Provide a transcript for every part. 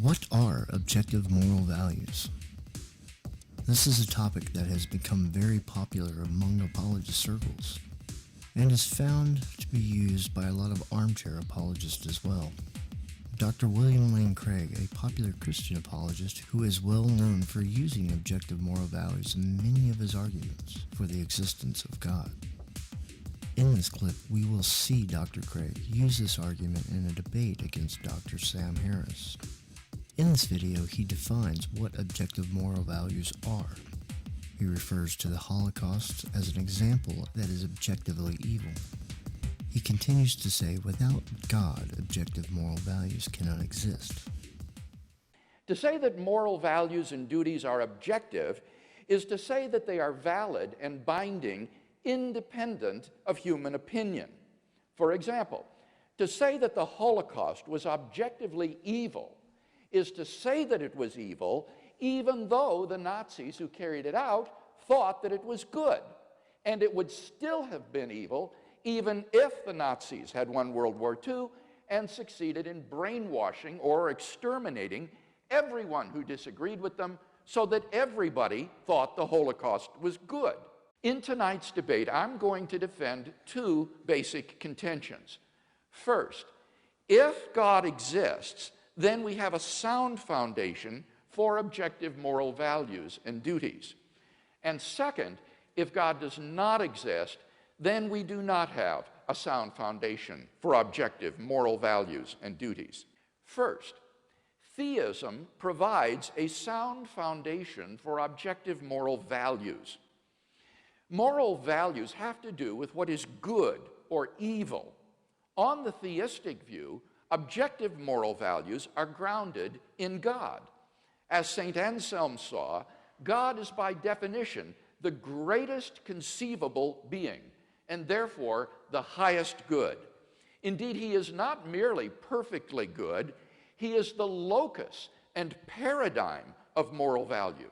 What are objective moral values? This is a topic that has become very popular among apologist circles and is found to be used by a lot of armchair apologists as well. Dr. William Lane Craig, a popular Christian apologist who is well known for using objective moral values in many of his arguments for the existence of God. In this clip, we will see Dr. Craig use this argument in a debate against Dr. Sam Harris. In this video, he defines what objective moral values are. He refers to the Holocaust as an example that is objectively evil. He continues to say, without God, objective moral values cannot exist. To say that moral values and duties are objective is to say that they are valid and binding independent of human opinion. For example, to say that the Holocaust was objectively evil is to say that it was evil even though the Nazis who carried it out thought that it was good. And it would still have been evil even if the Nazis had won World War II and succeeded in brainwashing or exterminating everyone who disagreed with them so that everybody thought the Holocaust was good. In tonight's debate, I'm going to defend two basic contentions. First, if God exists, then we have a sound foundation for objective moral values and duties. And second, if God does not exist, then we do not have a sound foundation for objective moral values and duties. First, theism provides a sound foundation for objective moral values. Moral values have to do with what is good or evil. On the theistic view, objective moral values are grounded in God. As St. Anselm saw, God is by definition the greatest conceivable being, and therefore the highest good. Indeed, he is not merely perfectly good, he is the locus and paradigm of moral value.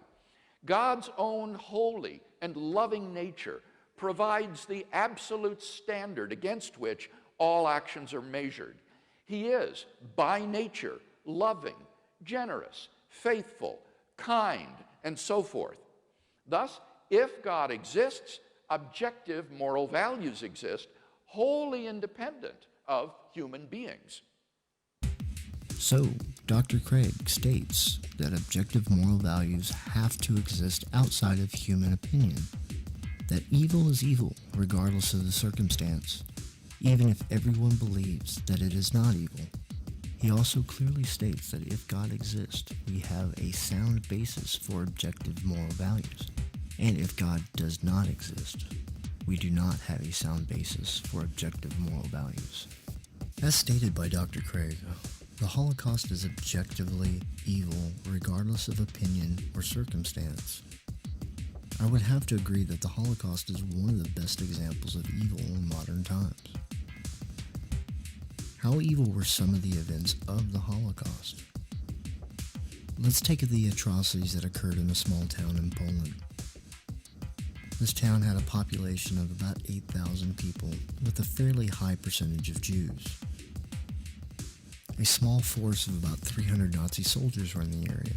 God's own holy and loving nature provides the absolute standard against which all actions are measured. He is, by nature, loving, generous, faithful, kind, and so forth. Thus, if God exists, objective moral values exist, wholly independent of human beings. So, Dr. Craig states that objective moral values have to exist outside of human opinion, that evil is evil regardless of the circumstance, even if everyone believes that it is not evil. He also clearly states that if God exists, we have a sound basis for objective moral values. And if God does not exist, we do not have a sound basis for objective moral values. As stated by Dr. Craig, the Holocaust is objectively evil regardless of opinion or circumstance. I would have to agree that the Holocaust is one of the best examples of evil in modern times. How evil were some of the events of the Holocaust? Let's take the atrocities that occurred in a small town in Poland. This town had a population of about 8,000 people, with a fairly high percentage of Jews. A small force of about 300 Nazi soldiers were in the area.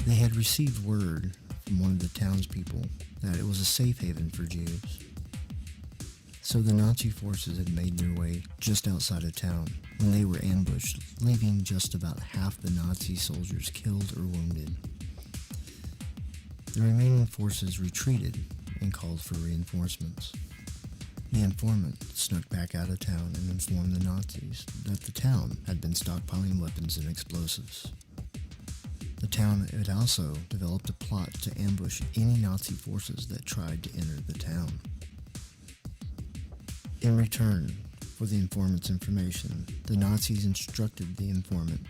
They had received word from one of the townspeople that it was a safe haven for Jews. So the Nazi forces had made their way just outside of town when they were ambushed, leaving just about half the Nazi soldiers killed or wounded. The remaining forces retreated and called for reinforcements. The informant snuck back out of town and informed the Nazis that the town had been stockpiling weapons and explosives. The town had also developed a plot to ambush any Nazi forces that tried to enter the town. In return for the informant's information, the Nazis instructed the informant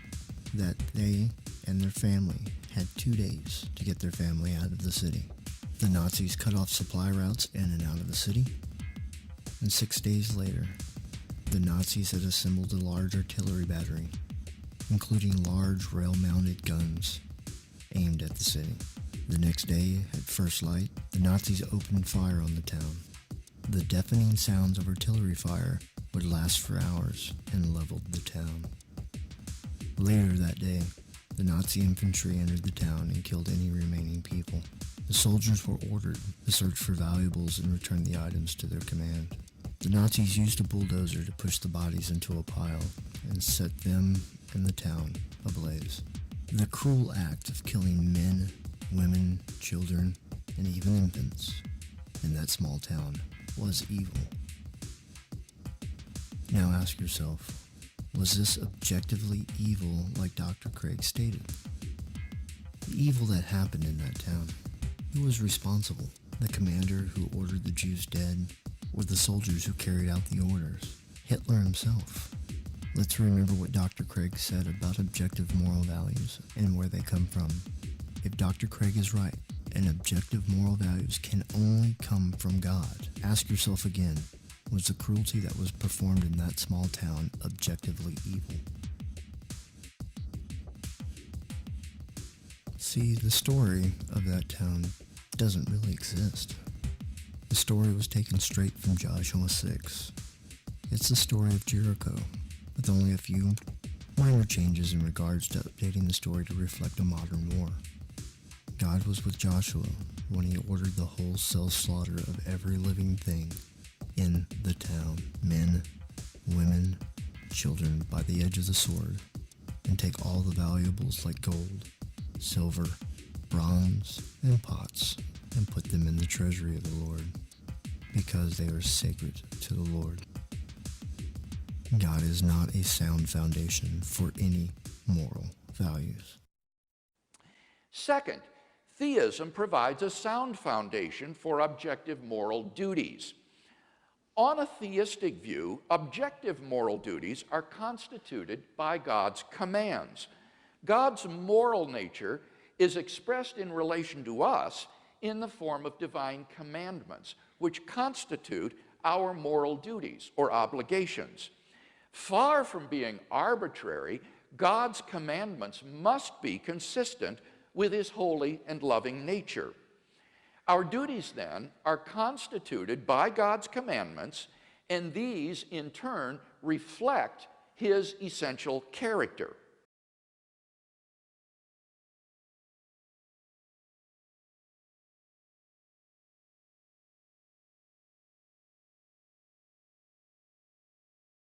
that they and their family had 2 days to get their family out of the city. The Nazis cut off supply routes in and out of the city, and 6 days later, the Nazis had assembled a large artillery battery, including large rail-mounted guns aimed at the city. The next day, at first light, the Nazis opened fire on the town. The deafening sounds of artillery fire would last for hours and leveled the town. Later that day, The Nazi infantry entered the town and killed any remaining people. The soldiers were ordered to search for valuables and return the items to their command. The Nazis used a bulldozer to push the bodies into a pile and set them and the town ablaze. The cruel act of killing men, women, children, and even infants in that small town was evil. Now ask yourself, was this objectively evil like Dr. Craig stated? The evil that happened in that town, who was responsible? The commander who ordered the Jews dead, or the soldiers who carried out the orders? Hitler himself. Let's remember what Dr. Craig said about objective moral values and where they come from. If Dr. Craig is right, and objective moral values can only come from God, ask yourself again, was the cruelty that was performed in that small town objectively evil? See, the story of that town doesn't really exist. The story was taken straight from Joshua 6. It's the story of Jericho, with only a few minor changes in regards to updating the story to reflect a modern war. God was with Joshua when he ordered the wholesale slaughter of every living thing in the town, men, women, children, by the edge of the sword, and take all the valuables like gold, silver, bronze, and pots, and put them in the treasury of the Lord, because they are sacred to the Lord. God is not a sound foundation for any moral values. Second, theism provides a sound foundation for objective moral duties. On a theistic view, objective moral duties are constituted by God's commands. God's moral nature is expressed in relation to us in the form of divine commandments, which constitute our moral duties or obligations. Far from being arbitrary, God's commandments must be consistent with his holy and loving nature. Our duties, then, are constituted by God's commandments, and these, in turn, reflect his essential character.